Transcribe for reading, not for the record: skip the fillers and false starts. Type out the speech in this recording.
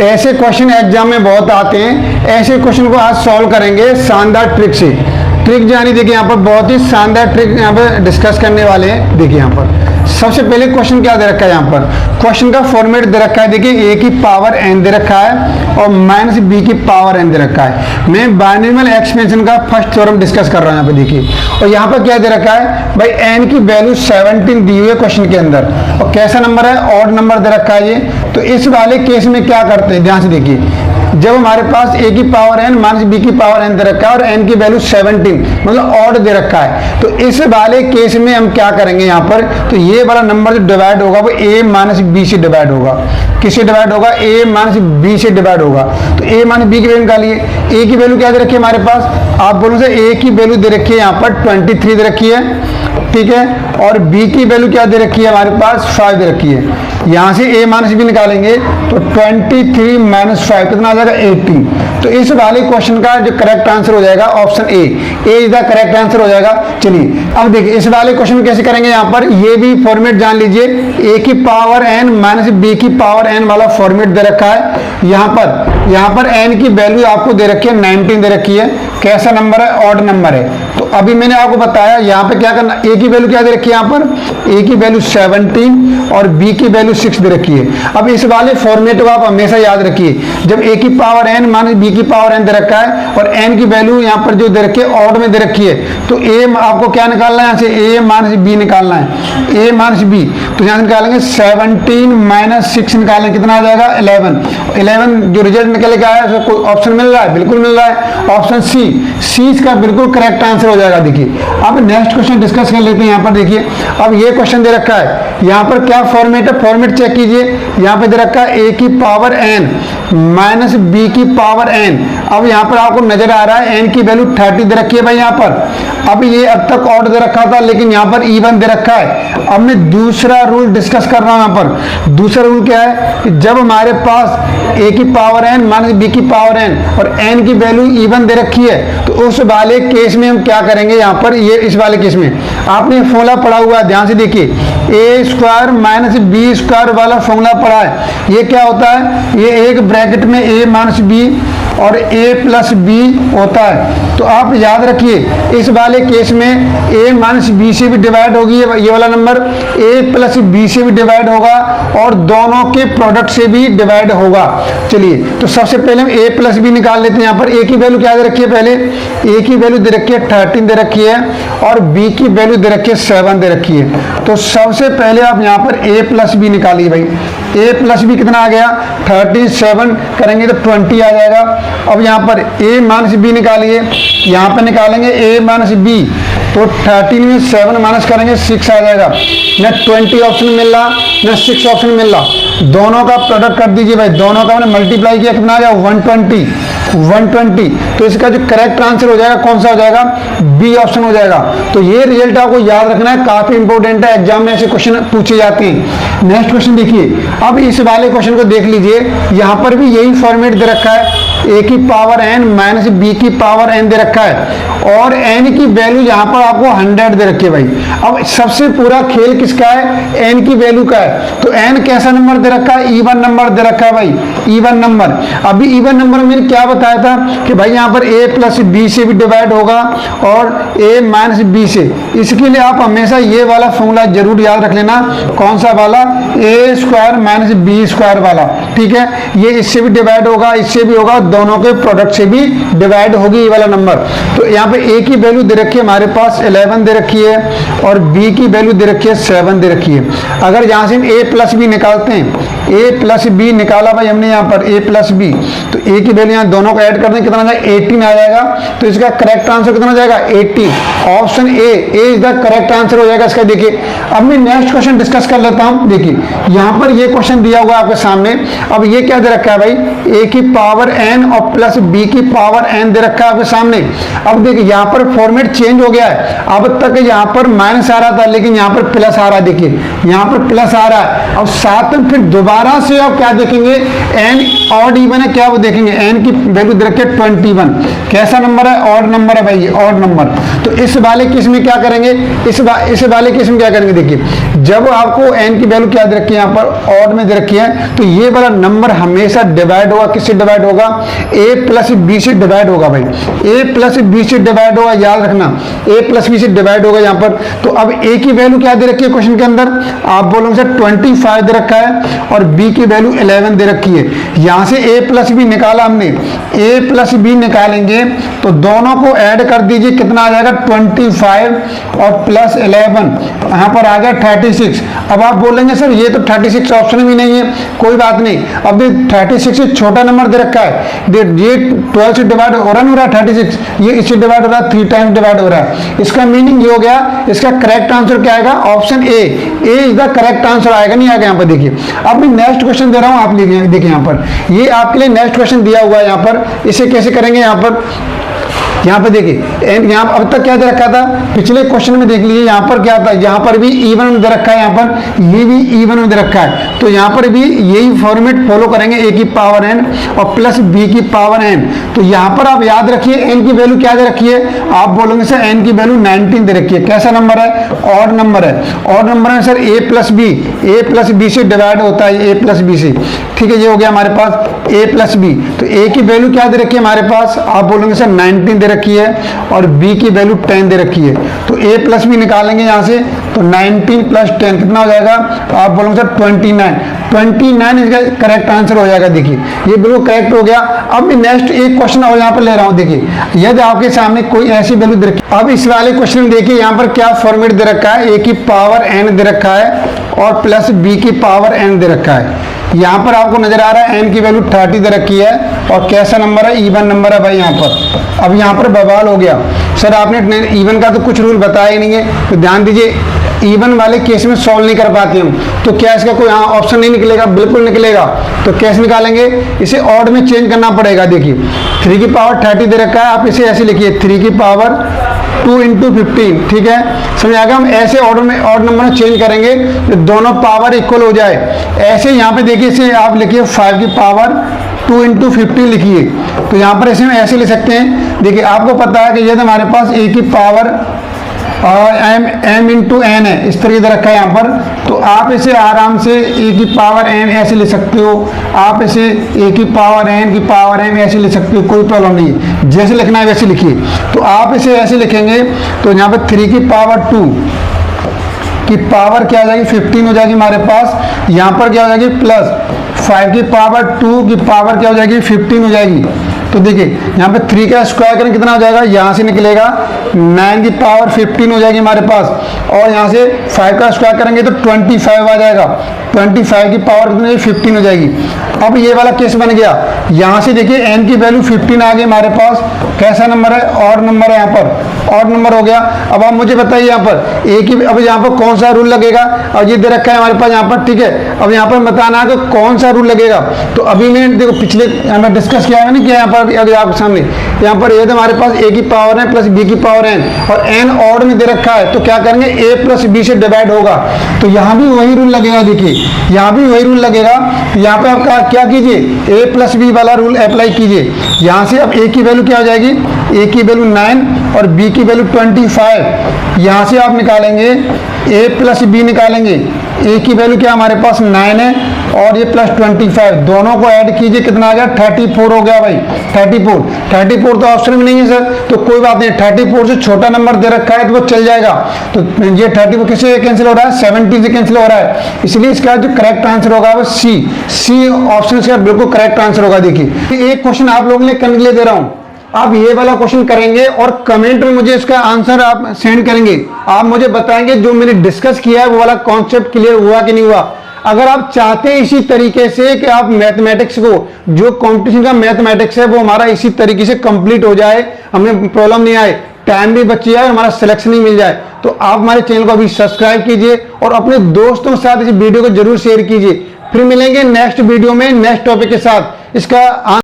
ऐसे question exam में बहुत आते हैं। ऐसे क्वेश्चन को आज सॉल्व करेंगे शानदार ट्रिक से। ट्रिक जानी देखिए यहाँ पर बहुत ही शानदार ट्रिक यहाँ पर डिस्कस करने वाले हैं। देखिए यहाँ पर सबसे पहले क्वेश्चन क्या दे रखा है, यहाँ पर क्वेश्चन का फॉर्मेट दे रखा है। देखिए a की पावर n दे रखा है और माइनस b की पावर n दे रखा है। मैं बाइनोमियल एक्सपेंशन का फर्स्ट थ्योरम डिस्कस कर रहा हूँ यहाँ पे। देखिए और यहाँ पर क्या दे रखा है भाई, n की वैल्यू 17 दी हुई है क्वेश्चन के अंदर और कैसा नंबर है, ऑड नंबर दे रखा है ये। तो इस वाले केस में क्या करते हैं, ध्यान से देखिए। जब हमारे पास a की पावर n माइनस b की पावर n दे रखा है और n की वैल्यू 17 मतलब ऑड दे रखा है, तो इस वाले केस में हम क्या करेंगे यहाँ पर, तो ये वाला नंबर जो डिवाइड होगा वो a माइनस b से डिवाइड होगा। किससे डिवाइड होगा, a माइनस b से डिवाइड होगा। तो a माइनस b की वैल्यू निकालिए। a की वैल्यू क्या दे रखी है हमारे पास, आप बोलो से a की वैल्यू दे रखी है यहाँ पर 23 दे रखी है, ठीक है। और b की वैल्यू क्या दे रखी है हमारे पास 5 दे रखी है। यहाँ से a माइनस b निकालेंगे तो 23 माइनस 5 कितना आ जाएगा 18। तो इस वाले क्वेश्चन का जो करेक्ट आंसर हो जाएगा option A is the correct answer हो जाएगा। चलिए अब देखिए इस वाले क्वेश्चन कैसे करेंगे, यहाँ पर ये भी फॉर्मेट जान लीजिए। a की पावर n माइनस b की पावर n वाला फॉर्मेट दे रखा है। यहाँ पर n की वैल्यू आपको दे रखी है 19 दे रखी है। कैसा नंबर है, ऑड नंबर है। तो अभी मैंने आपको बताया यहाँ पे क्या करना, a की वैल्यू क्या दे रखी है यहाँ पर, a की वैल्यू 17 और b की वैल्यू 6 दे रखी है। अब इस वाले फॉर्मेट को आप हमेशा याद रखिए, जब a की पावर n माइनस b की पावर n दे रखा है और n की वैल्यू यहाँ पर जो दे रखी है ऑड में दे रखी है, तो a आपको क्या निकालना है, यहाँ से a माइनस b निकालना है, a माइनस b। तो यहाँ से निकालेंगे 17 माइनस 6 निकालेंगे, कितना आ जाएगा 11 जो रिजल्ट निकल के आया है। कोई ऑप्शन मिल रहा है, बिल्कुल मिल रहा है, ऑप्शन सी इसका बिल्कुल करेक्ट आंसर हो जाएगा। देखिए अब नेक्स्ट क्वेश्चन डिस्कस कर लेते हैं। यहाँ पर देखिए अब ये क्वेश्चन दे रखा है, यहाँ पर क्या फॉर्मेट है, फॉर्मेट चेक कीजिए। यहाँ पे दे रखा है a की पावर n माइनस b की पावर n। अब यहाँ पर आपको नजर आ रहा है n की वैल्यू 30 दे रखी है भाई यहाँ पर। अब ये अब तक ऑड दे रखा था लेकिन यहाँ पर इवन दे रखा है। अब मैं दूसरा रूल डिस्कस कर रहा हूँ यहाँ पर। दूसरा रूल क्या है कि जब हमारे पास a की पावर n माइनस b की पावर n और n की वैल्यू इवन दे रखी है, तो उस वाले केस में हम क्या करेंगे यहाँ पर, ये इस वाले केस में आपने फॉर्मूला पढ़ा हुआ है, ध्यान से देखिए। a square minus b square वाला फॉर्मूला पढ़ा है। ये क्या होता है, ये एक ब्रैकेट में a माइनस b और a प्लस b होता है। तो आप याद रखिए इस वाले केस में a माइनस b से भी डिवाइड होगी ये वाला नंबर, a प्लस b से भी डिवाइड होगा और दोनों के प्रोडक्ट से भी डिवाइड होगा। चलिए तो सबसे पहले हम a प्लस b निकाल लेते हैं। यहाँ पर a की वैल्यू क्या दे रखी है, पहले a की वैल्यू दे रखी है 13 दे रखी है और b की वैल्यू दे रखी है 7 दे रखी है। तो सबसे पहले आप यहाँ पर a प्लस b निकालिए भाई। a प्लस b कितना आ गया, 37 करेंगे तो 20 आ जाएगा। अब यहाँ पर a माइनस b निकालिए, यहाँ पर निकालेंगे a माइनस b तो 13 में 7 माइनस करेंगे 6 आ जाएगा। न 20 ऑप्शन मिल रहा न 6 ऑप्शन मिल रहा, दोनों का प्रोडक्ट कर दीजिए भाई। दोनों का मैंने मल्टीप्लाई किया, कितना आ गया 120। तो इसका जो करेक्ट आंसर हो जाएगा कौन सा हो जाएगा, बी ऑप्शन हो जाएगा। तो ये रिजल्ट आपको याद रखना है, काफी इंपॉर्टेंट है, एग्जाम में ऐसे क्वेश्चन पूछे जाते हैं। नेक्स्ट क्वेश्चन देखिए, अब इस वाले क्वेश्चन को देख लीजिए। यहाँ पर भी यही फॉर्मेट दे रखा है, a की पावर n माइनस b की पावर n दे रखा है और n की वैल्यू यहाँ पर आपको 100 दे रखी है भाई। अब सबसे पूरा खेल किसका है, n की वैल्यू का है। तो n कैसा नंबर दे रखा है, इवन नंबर दे रखा है भाई, इवन नंबर। अभी इवन नंबर मैंने क्या बताया था कि भाई यहाँ पर a प्लस b से भी डिवाइड होगा और a माइनस b से। इसके लिए आप हमेशा ये वाला फॉर्मूला जरूर याद रख लेना, कौन सा वाला, a square minus b square वाला, ठीक है। ये इससे भी डिवाइड होगा, इससे भी होगा, दोनों के प्रोडक्ट से भी डिवाइड होगी ये वाला नंबर। तो यहाँ पे a की वैल्यू दे रखी है हमारे पास 11 दे रखी है और b की वैल्यू दे रखी है 7 दे रखी है। अगर यहाँ से हम a प्लस b निकालते हैं, a प्लस b निकाला भाई हमने यहाँ पर a प्लस b, तो a की वैल्यू यहाँ दोनों को ऐड कर दें, कितना आ जाएगा 18 आ जाएगा। तो इसका करेक्ट आंसर कितना आ जाएगा 18, option A is the correct answer हो जाएगा इसका। देखिए अब मैं नेक्स्ट क्वेश्चन डिस्कस कर लेता हूँ। देखिए यहाँ पर ये क्वेश्चन दिया हुआ है आपके सामने। अब ये क्या दे रखा है भाई, a की पावर n n और प्लस b की पावर n दे रखा है आपके सामने। अब देखिए यहाँ पर फॉर्मेट चेंज हो गया है, अब तक यहाँ पर माइनस आ रहा था लेकिन यहाँ पर प्लस आ रहा है, देखिए यहाँ पर प्लस आ रहा है। अब साथ में फिर दोबारा से आप क्या देखेंगे, n ऑड इवन है क्या वो देखेंगे, n की वैल्यू दे रखी है 21। कैसा नंबर है, ऑड नंबर है भाई, ऑड नंबर। तो इस वाले केस में क्या करेंगे, इस वाले केस में क्या करेंगे, देखिए जब आपको n की वैल्यू क्या दे रखी है यहाँ पर ऑड में दे रखी है, तो ये वाला नंबर हमेशा डिवाइड होगा, किससे डिवाइड होगा, a प्लस b से डिवाइड होगा भाई, a प्लस b से डिवाइड होगा, याद रखना a प्लस b से डिवाइड होगा यहाँ पर। तो अब a की वैल्यू क्या दे रखी है क्वेश्चन के अंदर, आप बोलोगे सर 25 दे रखा है और b की वैल्यू 11 दे रखी है। यहाँ से a प्लस b निकाला हमने, a प्लस b निकालेंगे तो दोनों को ऐड कर दीजिए, कितना आ जाएगा 25 और प्लस 11, यहाँ पर आ गया 36। अब आप बोलेंगे सर ये तो 36 ऑप्शन भी नहीं है, कोई बात नहीं, अब 36 से छोटा नंबर दे रखा है, ये 12 से डिवाइड हो रहा है 36, ये इससे डिवाइड हो रहा है 3 टाइम्स डिवाइड हो रहा है। इसका मीनिंग ये हो गया, इसका करेक्ट आंसर क्या आएगा, option A is the correct answer आएगा, नहीं आएगा यहाँ पर। देखिए अब मैं नेक्स्ट क्वेश्चन दे रहा हूँ, आप देखिए यहाँ पर ये आपके लिए नेक्स्ट क्वेश्चन दिया हुआ है यहाँ पर, इसे कैसे करेंगे यहाँ पर देखिए यहाँ अब तक क्या दे रखा था, पिछले क्वेश्चन में देख लीजिए यहाँ पर क्या था, यहाँ पर भी इवन दे रखा है, यहाँ पर ये भी इवन दे रखा है, तो यहाँ पर भी यही फॉर्मेट फॉलो करेंगे, a की पावर n और प्लस b की पावर n। तो यहाँ पर आप याद रखिए n की वैल्यू क्या दे रखी है, आप बोलोगे सर n की वैल्यू 19 दे रखी है। कैसा नंबर है, ऑड नंबर है, ऑड नंबर है सर a प्लस b से डिवाइड होता है a प्लस b से, ठीक है। ये हो गया हमारे पास a प्लस b, तो a की वैल्यू क्या दे रखी है हमारे पास, आप बोलोगे सर 19 दे रखी है और b की वैल्यू 10 दे रखी है, तो a प्लस b निकालेंगे यहाँ से, तो 19 प्लस 10 कितना हो जाएगा, आप बोलोगे सर 29 इसका करेक्ट आंसर हो जाएगा। देखिए ये बिल्कुल करेक्ट हो गया। अब मैं नेक्स्ट एक क्वेश्चन और यहाँ पर ले रहा हूँ, देखिए यदि आपके सामने कोई ऐसी वैल्यू दे रखी, अब इस वाले क्वेश्चन में देखिए यहाँ पर क्या फॉर्मेट दे रखा है, a की पावर n दे रखा है और प्लस b की पावर n दे रखा है। यहाँ पर आपको नजर आ रहा है n की वैल्यू 30 दे रखी है और कैसा नंबर है, इवन नंबर है भाई यहाँ पर। अब यहाँ पर बवाल हो गया, सर आपने इवन का तो कुछ रूल बताया ही नहीं है, तो ध्यान दीजिए इवन वाले केस में सॉल्व नहीं कर पाते हम, तो क्या इसका कोई ऑप्शन नहीं निकलेगा, बिल्कुल निकलेगा। तो कैसे निकालेंगे, इसे ऑड में चेंज करना पड़ेगा। देखिए 3 की पावर 30 दे रखा है, आप इसे ऐसे लिखिए 3 की पावर 2 इंटू 15, ठीक है, समझ आएगा। हम ऐसे ऑर्डर में ऑड नंबर में चेंज करेंगे तो दोनों पावर इक्वल हो जाए। ऐसे यहाँ पे देखिए इसे आप लिखिए 5 की पावर 2 इंटू 15 लिखिए, तो यहाँ पर ऐसे ले सकते हैं। देखिए आपको पता है कि यदि हमारे पास a की पावर m इंटू n है, इस तरीके से रखा है यहाँ पर, तो आप इसे आराम से a की पावर m ऐसे ले सकते हो, आप इसे a की पावर n की पावर m ऐसे ले सकते हो, कोई प्रॉब्लम नहीं है, जैसे लिखना है वैसे लिखिए। तो आप इसे ऐसे लिखेंगे तो यहाँ पर 3 की पावर 2 की पावर क्या हो जाएगी 15 हो जाएगी हमारे पास, यहाँ पर क्या हो जाएगी प्लस 5 की पावर 2 की पावर क्या हो जाएगी 15 हो जाएगी। तो देखिए यहाँ पे 3 का स्क्वायर करें कितना हो जाएगा, यहाँ से निकलेगा 9 की पावर 15 हो जाएगी हमारे पास, और यहाँ से 5 का स्क्वायर करेंगे तो 25 आ जाएगा, 25 की पावर कितनी 15 हो जाएगी। अब ये वाला केस बन गया, यहाँ से देखिए n की वैल्यू 15 आ गई हमारे पास, कैसा नंबर है, ऑड नंबर है, यहाँ पर ऑड नंबर हो गया। अब आप मुझे बताइए यहाँ पर a की, अब यहाँ पर कौन सा रूल लगेगा, और ये दे रखा है हमारे पास यहाँ पर, ठीक है। अब यहाँ पर बताना है कि कौन सा रूल लगेगा। तो अभी मैं देखो पिछले हमें डिस्कस किया है ना कि यहाँ पर अगर आपके सामने यहाँ पर ये हमारे पास a की पावर है प्लस b की पावर n, और n ऑड में दे रखा है, तो क्या करेंगे a प्लस b से डिवाइड होगा, तो यहाँ भी वही रूल लगेगा। देखिए यहाँ भी वही रूल लगेगा, यहाँ पे आप क्या कीजिए a प्लस b वाला रूल अप्लाई कीजिए। यहाँ से अब a की वैल्यू क्या हो जाएगी, a की वैल्यू 9 और b की वैल्यू 25, यहाँ से आप निकालेंगे a प्लस b निकालेंगे, a की वैल्यू क्या हमारे पास 9 है और ये प्लस 25, दोनों को ऐड कीजिए कितना आ गया 34 हो गया भाई, 34 तो ऑप्शन में नहीं है सर, तो कोई बात नहीं, 34 से छोटा नंबर दे रखा है तो वो चल जाएगा। तो ये 34 किससे कैंसिल हो रहा है, 70 से कैंसिल हो रहा है, इसलिए इसका जो करेक्ट आंसर होगा वो सी ऑप्शन इसका बिल्कुल करेक्ट आंसर होगा। देखिए एक क्वेश्चन आप लोगों ने करने के लिए दे रहा हूँ, आप ये वाला क्वेश्चन करेंगे और कमेंट में मुझे इसका आंसर आप सेंड करेंगे, आप मुझे बताएंगे जो मैंने डिस्कस किया है वो वाला कॉन्सेप्ट क्लियर हुआ कि नहीं हुआ। अगर आप चाहते हैं इसी तरीके से कि आप मैथमेटिक्स को, जो कंपटीशन का मैथमेटिक्स है वो हमारा इसी तरीके से कंप्लीट हो जाए, हमें प्रॉब्लम नहीं आए, टाइम भी बच जाए, हमारा सिलेक्शन ही मिल जाए, तो आप हमारे चैनल को अभी सब्सक्राइब कीजिए और अपने दोस्तों के साथ इस वीडियो को जरूर शेयर कीजिए। फिर मिलेंगे नेक्स्ट वीडियो में नेक्स्ट टॉपिक के साथ। इसका